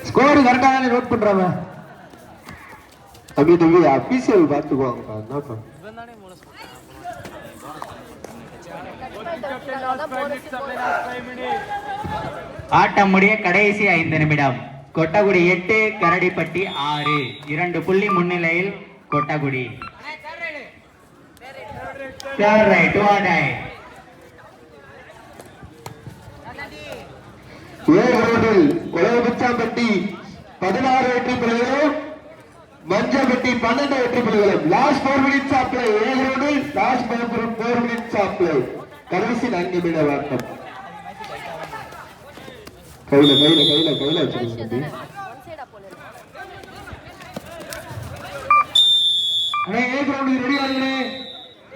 Score கரெக்டாக note பண்றாங்க. தம்பி தம்பி அபிஷியல் பார்த்துக்குவாங்க. ஆட்டம் முடிய கடைசி 5 நிமிடம். கொட்டகுடி 8 கரடிப்பட்டி 6. 2 புள்ளி முன்னிலையில் கொட்டகுடி. கொலவபிச்சாம்பட்டி 16 வெற்றி புள்ளிகளும் மஞ்சப்பட்டி 12 வெற்றி புள்ளிகளும். Last 4 minutes of play. Last 4 minutes of play. கடைசி 4 நிமிட ஆட்டம். கையில வச்சிருக்கீங்க. ரெடி ஆகுங்க.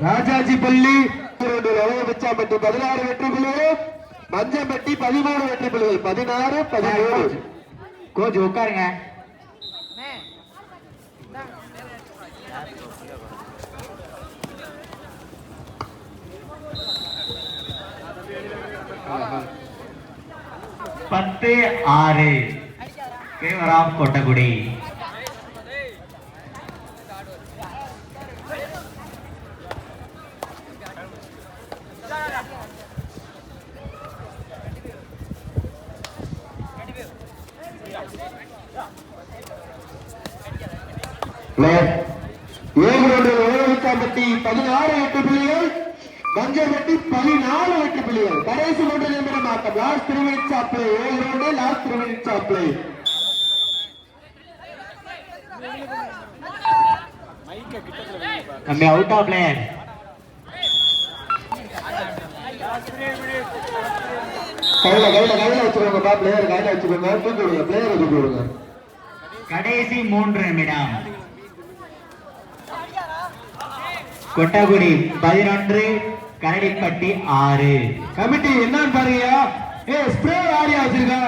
ராஜாஜி பள்ளி கொலவபிச்சாம்பட்டி 16 வெற்றி புள்ளிகளும் மஞ்சப்பட்டி 13 வெற்றி புள்ளிகள். 16-17. கோச் உட்காருங்க. பத்து 6 ஃபேவர் ஆஃப் கொட்டகுடி. கொலவபிச்சாம்பட்டி 16 வெற்றி புள்ளிகள் மஞ்சப்பட்டி 14 வெற்றி புள்ளிகள். கடைசி 3 நிமிடம் ஆட்டம். Last 3 minutes of play. Last 3 minutes of play. கம்மி அவுட் ஆஃப் பிளேயர். கையில வச்சுக்கோங்க. பிளேயர் கையில வச்சுக்கோங்க. தூக்கி விடுங்க. பிளேயர் தூக்கி விடுங்க. கடைசி 3 நிமிடம். கொட்டகுடி 11 கரடிப்பட்டி 6. கமிட்டி என்னன்னு பாருங்க. ஸ்ப்ரே ஆடியா வச்சிருக்கா.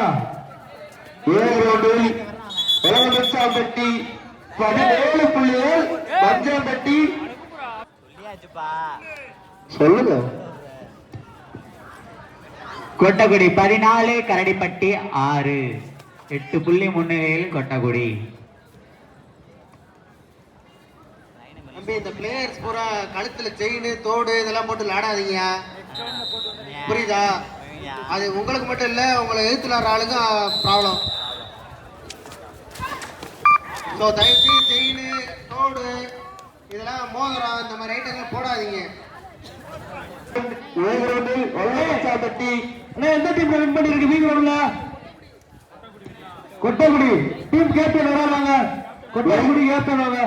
கொலவபிச்சாம்பட்டி 17 புள்ளிகள் மஞ்சப்பட்டி சொல்லுங்க. கொட்டகுடி 14 கரடிப்பட்டி 6. 8 புள்ளி முன்னிலையில் கொட்டகுடி. இந்த பிளேயர்ஸ் பூரா கழுத்துல செயின் தோடு இதெல்லாம் போட்டு விளையாடாதீங்க. புரியுதா? அது உங்களுக்கு மட்டும் இல்ல, உங்களை எழுத்துல ஆளுக்கும் ப்ராப்ளம். ஸோ தயவுசெய்து செயின் தோடு இதெல்லாம் மோதிரம் இந்த மாதிரி ஐட்டங்கள் போடாதீங்க. எந்த டீம் வின் பண்ணிருக்கு? வீங்க கொட்டகுடி டீம் கேப்டன் வராங்க. கொட்டகுடி கேப்டன் வாங்க.